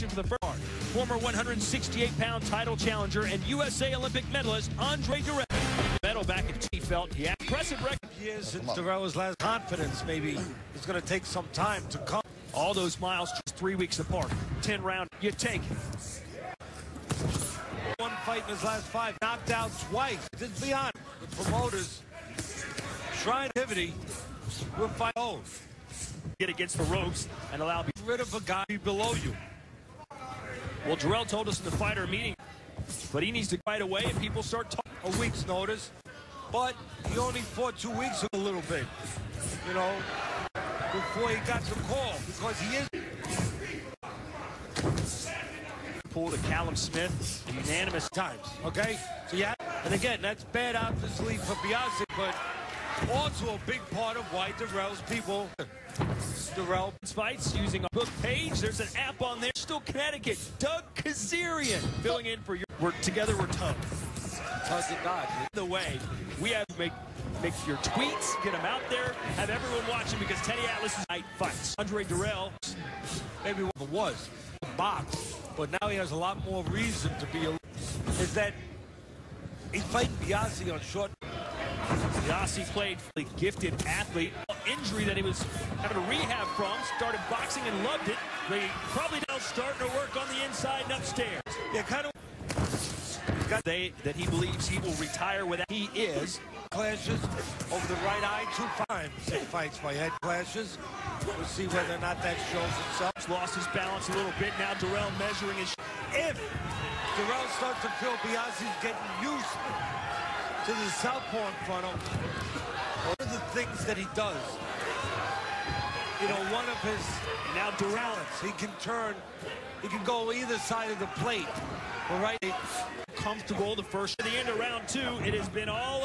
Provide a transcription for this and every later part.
for the first. Former 168-pound title challenger and USA Olympic medalist Andre Dirrell. Medal back in he felt he had impressive record. Years since Dirrell's last confidence, maybe it's going to take some time to come. All those miles just 3 weeks apart. 10 round, you take it. One fight in his last 5, knocked out twice. Just be honest, the promoters trying activity will fight both. Get against the ropes and allow Get rid of a guy below you. Well, Dirrell told us in the fighter meeting, but he needs to fight away and people start talking. A week's notice, but he only fought 2 weeks a little bit, you know, before he got the call, because he is pull to Callum Smith unanimous times, okay? So yeah, and again, that's bad obviously for Biosse, but also a big part of why Dirrell's people Dirrell fights using a book page. There's an app on there. Still Connecticut. Doug Kazarian filling in for your together we're tough. The way we have to make your tweets, get them out there, have everyone watching because Teddy Atlas is night fights. Andre Dirrell, maybe what it was a box, but now he has a lot more reason to be. Is that he's fighting Biosse on short. Biosse played for the gifted athlete. Injury that he was having to rehab from. Started boxing and loved it. They probably now starting to work on the inside and upstairs. Yeah, kind of. That he believes he will retire with. He is. Clashes over the right eye 2 times. It fights by head clashes. We'll see whether or not that shows itself. Lost his balance a little bit. Now Dirrell measuring his. If Dirrell starts to feel Biosse's getting used to the southpaw in front of him, one of the things that he does, you know, one of his now Dirrell, he can turn, he can go either side of the plate. All right, comfortable the first to the end of round 2. It has been all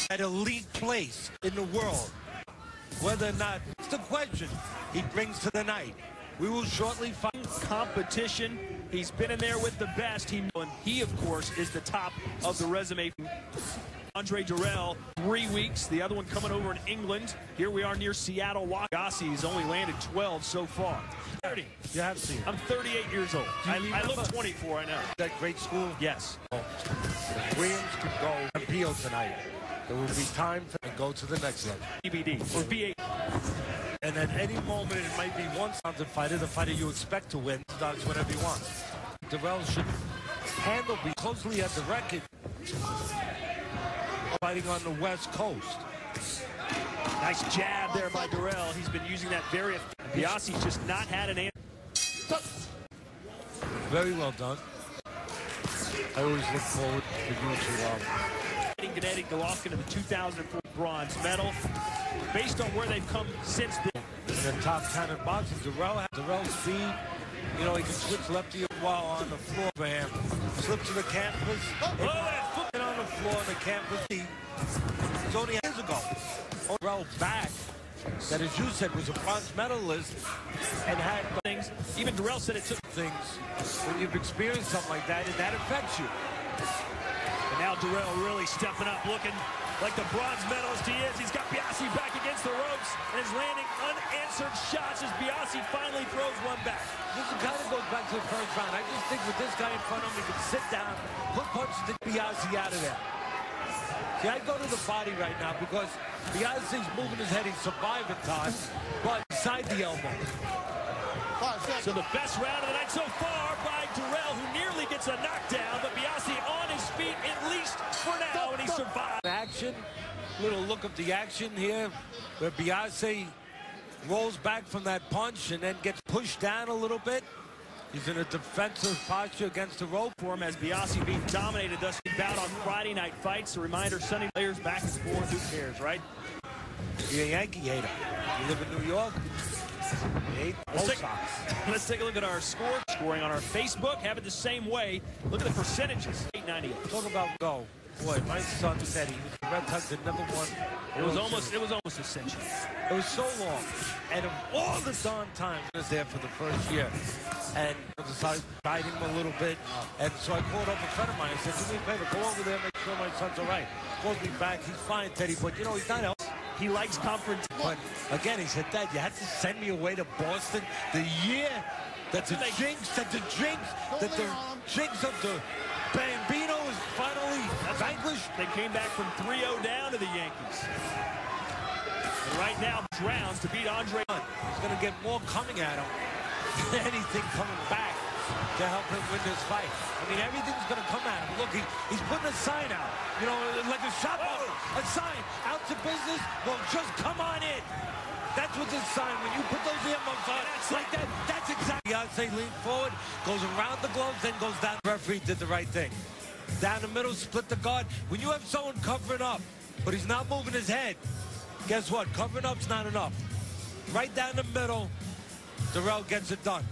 at elite place in the world. Whether or not it's the question he brings to the night. We will shortly find competition. He's been in there with the best. He of course, is the top of the resume. Andre Dirrell, 3 weeks. The other one coming over in England. Here we are near Seattle. Biosse's only landed 12 so far. 30. You have seen. I'm 38 years old. I look 24, I know. That great school? Yes. If Williams could go and appeal tonight, there will be time for him to go to the next level. BBD or B8. And at any moment, it might be one talented fighter, the fighter you expect to win, starts whatever he wants. Dirrell should handle, be closely at the record, fighting on the West Coast. Nice jab there by Dirrell. He's been using that very effectively. Biosse's just not had an answer. Very well done. I always look forward to you to Gennady Golovkin in the 2004 bronze medal. Based on where they've come since then. In the top 10 in boxing, Dirrell's speed, you know, he can switch lefty while on the floor for him. Slip to the canvas. And on the floor on the canvas. It's only years ago. Dirrell back, that as you said, was a bronze medalist and had things. Even Dirrell said it took things when you've experienced something like that, and that affects you. And now Dirrell really stepping up, looking like the bronze medalist he is. He's got Biosse back against the ropes and is landing unanswered shots as Biosse finally throws one back. This kind of goes back to the first round. I just think with this guy in front of him, he can sit down, put punches to Biosse out of there. See, I'd go to the body right now because Biosse's moving his head. He's surviving time, but inside the elbow. So the best round of the night so far by Dirrell, who nearly gets a knockdown, but Biosse on his feet at least for now, and he survived. Action, little look of the action here, where Biosse rolls back from that punch and then gets pushed down a little bit. He's in a defensive posture against the rope for him as Biosse being dominated thus bout on Friday night fights. A reminder, Sunday players back and forth. Who cares, right? You're a Yankee hater. You live in New York. Let's take a look at our scoring on our Facebook. Have it the same way. Look at the percentages. 898. Talk about go. Boy, my son said he was the Red Sox at number 1. It was almost essential. It was so long. And of all the darn times I was there for the first year. And I decided to guide him a little bit. And so I called up a friend of mine. I said, do me a favor, go over there, make sure my son's all right. Calls me back. He's fine, Teddy, but you know, he's not else. He likes confrontation. But again, he said, Dad, you had to send me away to Boston the year That's a jinx. That's a jinx. That the jinx of the Bambino is finally vanquished. They came back from 3-0 down to the Yankees. And right now, rounds to beat Andre. He's going to get more coming at him than anything coming back to help him win this fight. I mean, everything's going to come at him. Look, he's putting a sign out. You know, like a shop owner. A sign. Out to business. Well, just come on in. That's what this sign, when you put those earmuffs on, like that, that's exactly how I say lean forward, goes around the gloves, then goes down. The referee did the right thing. Down the middle, split the guard. When you have someone covering up, but he's not moving his head, guess what? Covering up's not enough. Right down the middle, Dirrell gets it done.